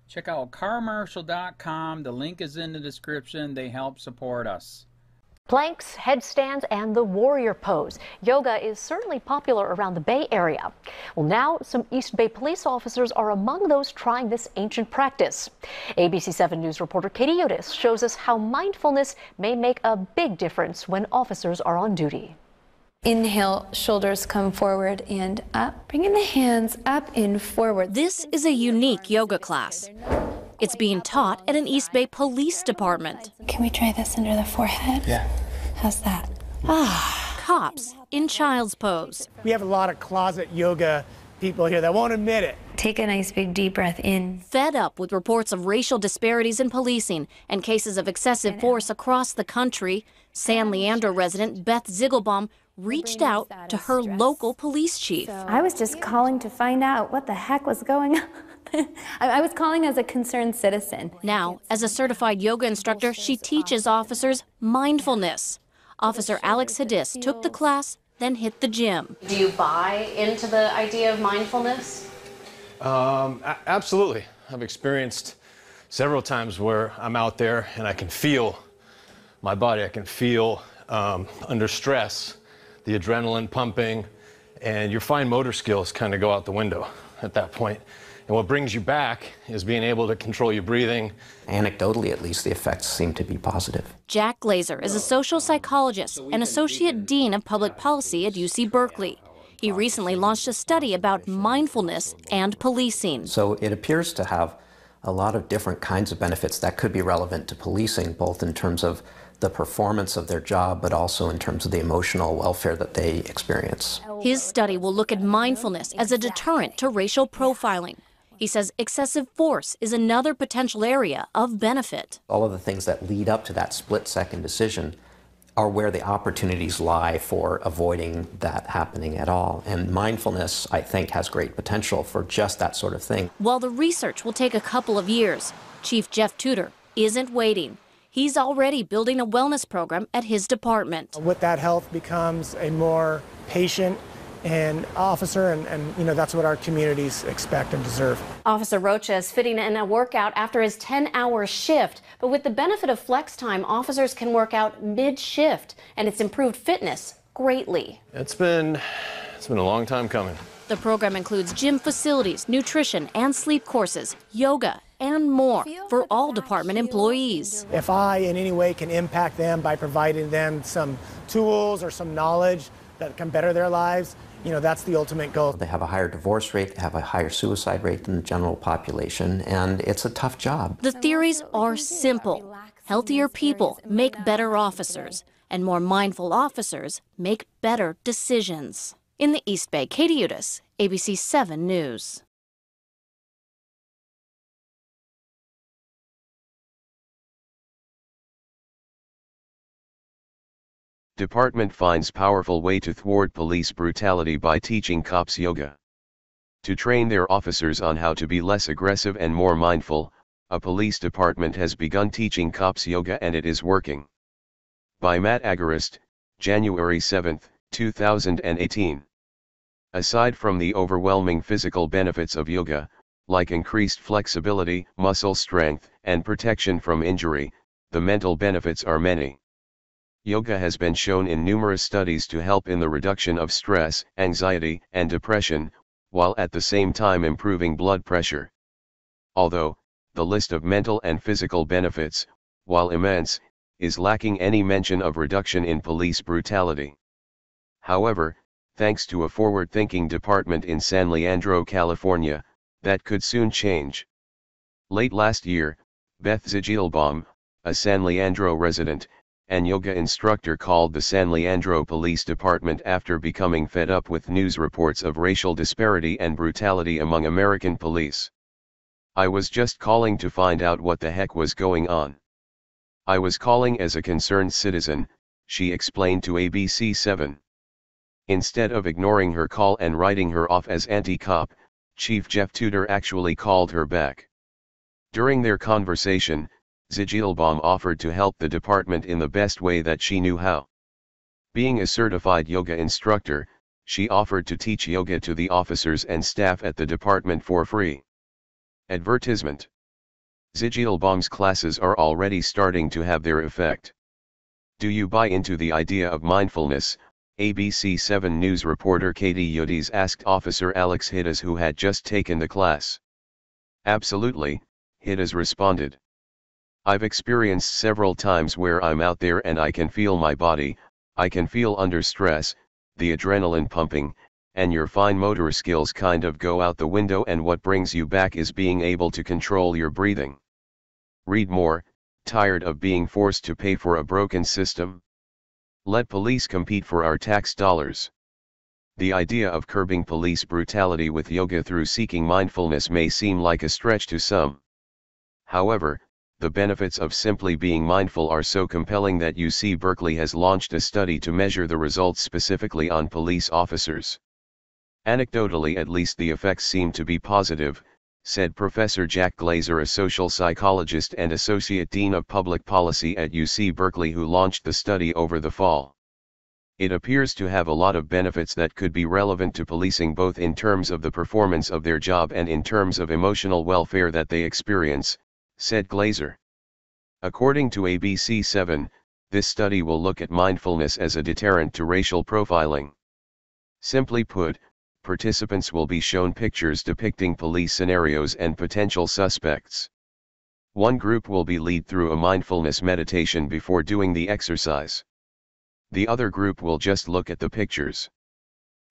Check out carmarshal.com. The link is in the description. They help support us. Planks, headstands, and the warrior pose. Yoga is certainly popular around the Bay Area. Well, now some East Bay police officers are among those trying this ancient practice. ABC 7 News reporter Katie Udis shows us how mindfulness may make a big difference when officers are on duty. Inhale, shoulders come forward and up, bringing the hands up and forward. This is a unique yoga class. It's being taught at an East Bay police department. Can we try this under the forehead? Yeah. How's that? Cops in child's pose. We have a lot of closet yoga people here that won't admit it. Take a nice big deep breath in. Fed up with reports of racial disparities in policing and cases of excessive force across the country, San Leandro resident Beth Ziegelbaum reached out to her local police chief. I was just calling to find out what the heck was going on. I was calling as a concerned citizen. Now, as a certified yoga instructor, she teaches officers mindfulness. Officer Alex Hadis took the class, then hit the gym. Do you buy into the idea of mindfulness? Absolutely. I've experienced several times where I'm out there and I can feel my body, I can feel under stress, the adrenaline pumping, and your fine motor skills kind of go out the window at that point. And what brings you back is being able to control your breathing. Anecdotally, at least, the effects seem to be positive. Jack Glazer is a social psychologist and associate dean of public policy at UC Berkeley. He recently launched a study about mindfulness and policing. So it appears to have a lot of different kinds of benefits that could be relevant to policing, both in terms of the performance of their job, but also in terms of the emotional welfare that they experience. His study will look at mindfulness as a deterrent to racial profiling. He says excessive force is another potential area of benefit. All of the things that lead up to that split-second decision are where the opportunities lie for avoiding that happening at all. And mindfulness, I think, has great potential for just that sort of thing. While the research will take a couple of years, Chief Jeff Tudor isn't waiting. He's already building a wellness program at his department. With that, health becomes a more patient and officer, and you know, that's what our communities expect and deserve. Officer Rocha is fitting in a workout after his 10-hour shift, but with the benefit of flex time, officers can work out mid-shift, and it's improved fitness greatly. It's been a long time coming. The program includes gym facilities, nutrition and sleep courses, yoga, and more for all department employees. If I in any way can impact them by providing them some tools or some knowledge that can better their lives, you know, that's the ultimate goal. They have a higher divorce rate, they have a higher suicide rate than the general population, and it's a tough job. The theories are simple. Healthier people make better officers, and more mindful officers make better decisions. In the East Bay, Katie Udis, ABC 7 News. Department finds powerful way to thwart police brutality by teaching cops yoga. To train their officers on how to be less aggressive and more mindful, a police department has begun teaching cops yoga, and it is working. By Matt Agarist, January 7, 2018. Aside from the overwhelming physical benefits of yoga, like increased flexibility, muscle strength, and protection from injury, the mental benefits are many. Yoga has been shown in numerous studies to help in the reduction of stress, anxiety, and depression, while at the same time improving blood pressure. Although, the list of mental and physical benefits, while immense, is lacking any mention of reduction in police brutality. However, thanks to a forward-thinking department in San Leandro, California, that could soon change. Late last year, Beth Ziegelbaum, a San Leandro resident, and yoga instructor, called the San Leandro Police Department after becoming fed up with news reports of racial disparity and brutality among American police. "I was just calling to find out what the heck was going on. I was calling as a concerned citizen," she explained to ABC 7. Instead of ignoring her call and writing her off as anti-cop, Chief Jeff Tudor actually called her back. During their conversation, Ziegelbaum offered to help the department in the best way that she knew how. Being a certified yoga instructor, she offered to teach yoga to the officers and staff at the department for free. Advertisement. Zigilbaum's classes are already starting to have their effect. Do you buy into the idea of mindfulness? ABC 7 News reporter Katie Yudiz asked Officer Alex Hidas, who had just taken the class. Absolutely, Hidas responded. I've experienced several times where I'm out there and I can feel my body, I can feel under stress, the adrenaline pumping, and your fine motor skills kind of go out the window, and what brings you back is being able to control your breathing. Read more. Tired of being forced to pay for a broken system? Let police compete for our tax dollars. The idea of curbing police brutality with yoga through seeking mindfulness may seem like a stretch to some. However, the benefits of simply being mindful are so compelling that UC Berkeley has launched a study to measure the results specifically on police officers. Anecdotally, at least, the effects seem to be positive, said Professor Jack Glazer, a social psychologist and Associate Dean of Public Policy at UC Berkeley, who launched the study over the fall. It appears to have a lot of benefits that could be relevant to policing, both in terms of the performance of their job and in terms of emotional welfare that they experience, said Glazer. According to ABC 7, this study will look at mindfulness as a deterrent to racial profiling. Simply put, participants will be shown pictures depicting police scenarios and potential suspects. One group will be led through a mindfulness meditation before doing the exercise. The other group will just look at the pictures.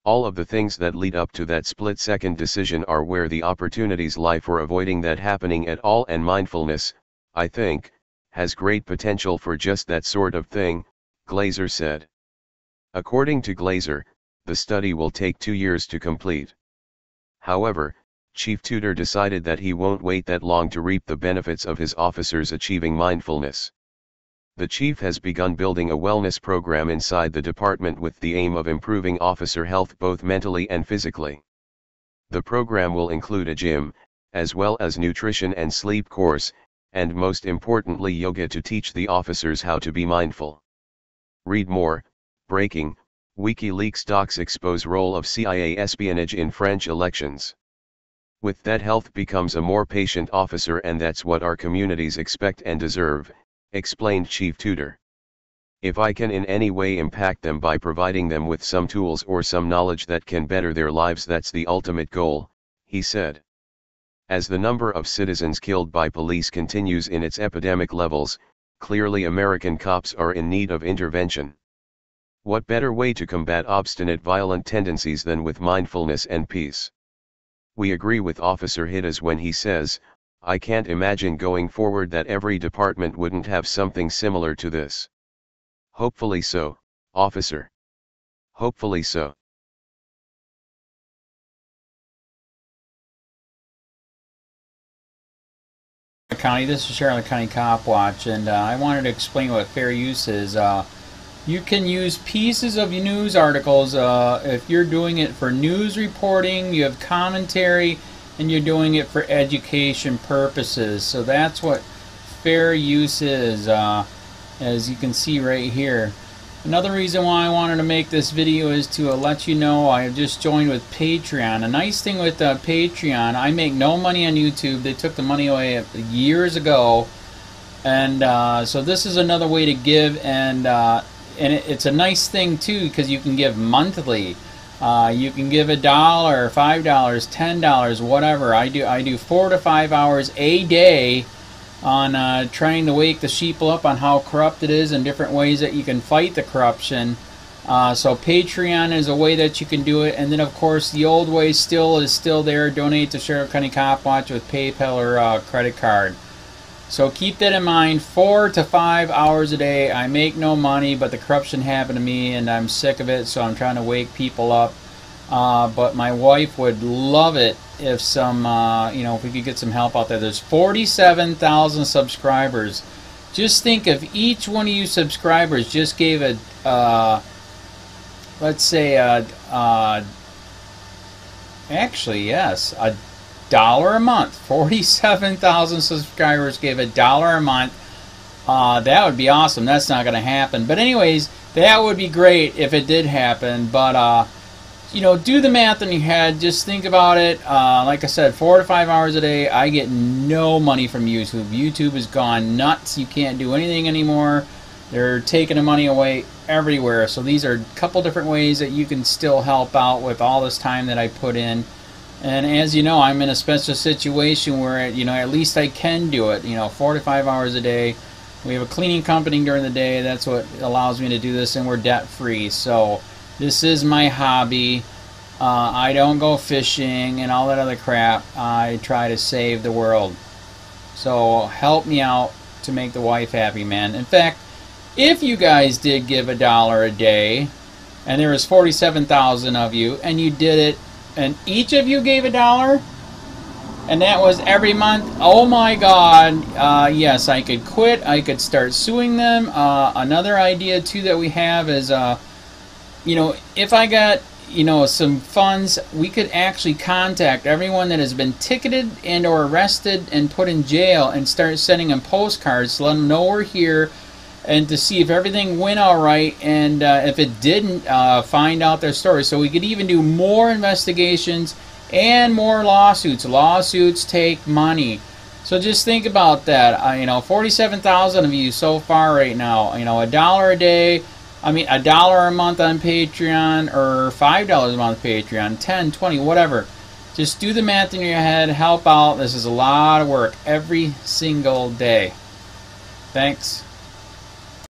All of the things that lead up to that split-second decision are where the opportunities lie for avoiding that happening at all, and mindfulness, I think, has great potential for just that sort of thing, Glazer said. According to Glazer, the study will take 2 years to complete. However, Chief Tudor decided that he won't wait that long to reap the benefits of his officers achieving mindfulness. The chief has begun building a wellness program inside the department with the aim of improving officer health both mentally and physically. The program will include a gym, as well as nutrition and sleep course, and most importantly yoga to teach the officers how to be mindful. Read more. Breaking: WikiLeaks docs expose role of CIA espionage in French elections. With that, health becomes a more patient officer, and that's what our communities expect and deserve, explained Chief Tudor. If I can in any way impact them by providing them with some tools or some knowledge that can better their lives, that's the ultimate goal, he said. As the number of citizens killed by police continues in its epidemic levels, clearly American cops are in need of intervention. What better way to combat obstinate violent tendencies than with mindfulness and peace? We agree with Officer Hidas when he says, I can't imagine going forward that every department wouldn't have something similar to this. Hopefully so, officer. Hopefully so. County, this is Charlotte County Cop Watch, and I wanted to explain what fair use is. You can use pieces of news articles if you're doing it for news reporting, you have commentary, and you're doing it for education purposes. So that's what fair use is, as you can see right here. Another reason why I wanted to make this video is to let you know I just joined with Patreon. A nice thing with Patreon, I make no money on YouTube. They took the money away years ago, and so this is another way to give, and it's a nice thing too because you can give monthly. You can give $1, $5, $10, whatever. I do 4 to 5 hours a day on trying to wake the sheeple up on how corrupt it is and different ways that you can fight the corruption. So Patreon is a way that you can do it, and then of course the old way is still there. Donate to Charlotte County Cop Watch with PayPal or credit card. So keep that in mind. 4 to 5 hours a day. I make no money, but the corruption happened to me and I'm sick of it, so I'm trying to wake people up. But my wife would love it if if we could get some help out there. There's 47,000 subscribers. Just think if each one of you subscribers just gave let's say actually yes, $1 a month. 47,000 subscribers gave $1 a month. That would be awesome. That's not going to happen. But anyways, that would be great if it did happen. But you know, do the math in your head. Just think about it. Like I said, 4 to 5 hours a day. I get no money from YouTube. YouTube has gone nuts. You can't do anything anymore. They're taking the money away everywhere. So these are a couple different ways that you can still help out with all this time that I put in. And as you know, I'm in a special situation where, you know, at least I can do it. You know, 4 to 5 hours a day. We have a cleaning company during the day. That's what allows me to do this, and we're debt free. So this is my hobby. I don't go fishing and all that other crap. I try to save the world. So help me out to make the wife happy, man. In fact, if you guys did give $1 a day, and there was 47,000 of you, and you did it, and each of you gave $1, and that was every month, oh my God, yes, I could quit. I could start suing them. Another idea too that we have is, you know, if I got, you know, some funds, we could actually contact everyone that has been ticketed and or arrested and put in jail and start sending them postcards to let them know we're here, and to see if everything went all right, and if it didn't, find out their story. So we could even do more investigations and more lawsuits. Lawsuits take money. So just think about that. You know, 47,000 of you so far right now. You know, $1 a day. I mean, $1 a month on Patreon, or $5 a month Patreon, 10, 20, whatever. Just do the math in your head. Help out. This is a lot of work every single day. Thanks.